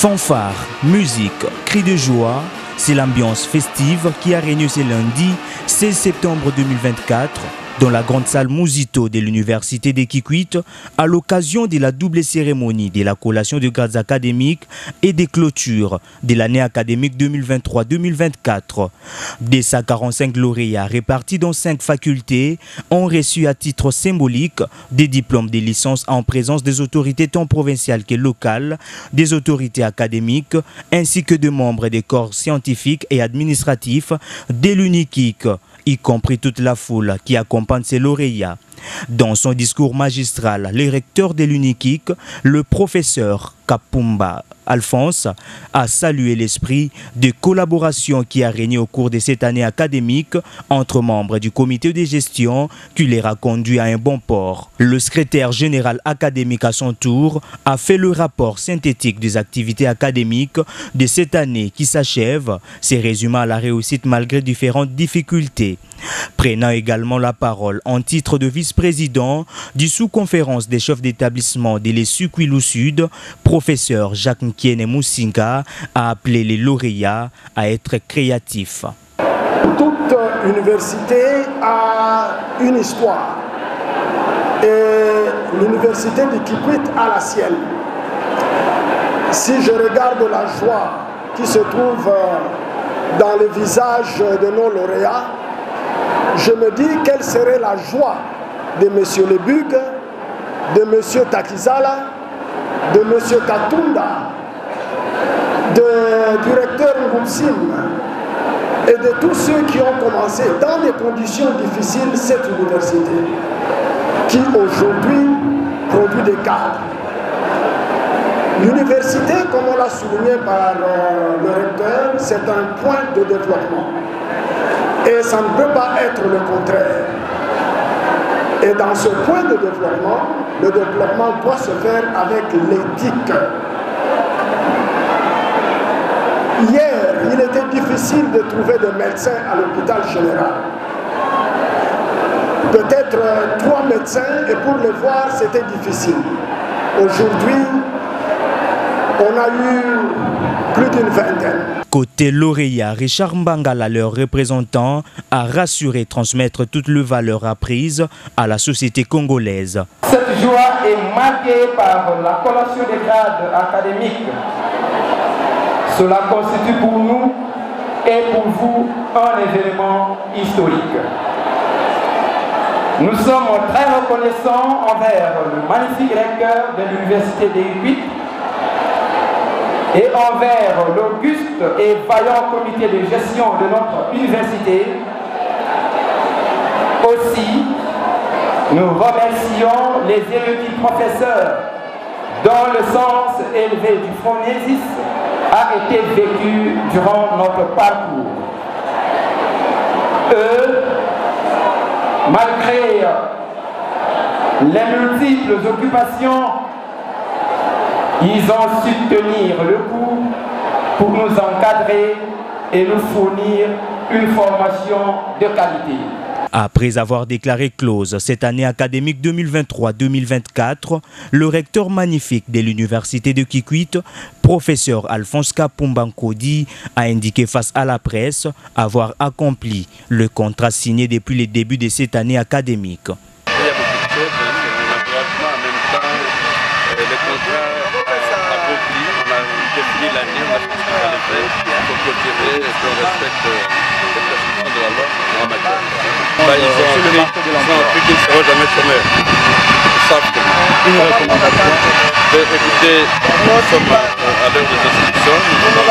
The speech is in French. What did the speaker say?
Fanfare, musique, cris de joie, c'est l'ambiance festive qui a régné ce lundi 16 septembre 2024 dans la grande salle Mouzito de l'université de Kikwit à l'occasion de la double cérémonie de la collation de grades académiques et des clôtures de l'année académique 2023-2024. Des 145 lauréats répartis dans 5 facultés ont reçu à titre symbolique des diplômes de licence en présence des autorités tant provinciales que locales, des autorités académiques ainsi que de membres des corps scientifiques et administratifs de l'UNIKIK, y compris toute la foule qui accompagne ces lauréats. Dans son discours magistral, le recteur de l'UNIKIK, le professeur Kapumba Alphonse, a salué l'esprit de collaboration qui a régné au cours de cette année académique entre membres du comité de gestion qui les a conduits à un bon port. Le secrétaire général académique à son tour a fait le rapport synthétique des activités académiques de cette année qui s'achève, se résumant à la réussite malgré différentes difficultés. Prenant également la parole en titre de vice-président du sous-conférence des chefs d'établissement de l'Essuquilou Sud, professeur Jacques Nkiene Moussinga a appelé les lauréats à être créatifs. Toute université a une histoire et l'université de Kikwit a la sienne. Si je regarde la joie qui se trouve dans le visage de nos lauréats, je me dis quelle serait la joie de M. Lebug, de M. Takizala, de M. Katunda, du directeur Ngoumsim et de tous ceux qui ont commencé dans des conditions difficiles cette université qui aujourd'hui produit des cadres. L'université, comme on l'a souligné par le recteur, c'est un point de développement. Et ça ne peut pas être le contraire. Et dans ce point de développement, le développement doit se faire avec l'éthique. Hier, il était difficile de trouver des médecins à l'hôpital général. Peut-être 3 médecins, et pour les voir, c'était difficile. Aujourd'hui, on a eu plus d'une vingtaine. Côté lauréat, Richard Mbangala, leur représentant, a rassuré et transmettre toutes les valeurs apprises à la société congolaise. Cette joie est marquée par la collation des grades académiques. Cela constitue pour nous et pour vous un événement historique. Nous sommes très reconnaissants envers le magnifique recteur de l'université de Kikwit et envers l'auguste et vaillant comité de gestion de notre université. Aussi, nous remercions les érudits professeurs dont le sens élevé du phronésis a été vécu durant notre parcours. Eux, malgré les multiples occupations, ils ont su tenir le coup pour nous encadrer et nous fournir une formation de qualité. Après avoir déclaré close cette année académique 2023-2024, le recteur magnifique de l'université de Kikwit, professeur Alphonse Kapumba Nkodi, a indiqué face à la presse avoir accompli le contrat signé depuis le début de cette année académique. Il y a beaucoup de choses, en même temps, le contrat accompli, on a défini l'année, on a fait ce qu'il fallait faire, il faut clôturer et qu'on respecte les prescriptions de la loi en matière. Ils ont appris qu'ils ne seront jamais chômeurs. Ils savent que une recommandation. Écoutez, nous sommes à l'heure des institutions, nous sommes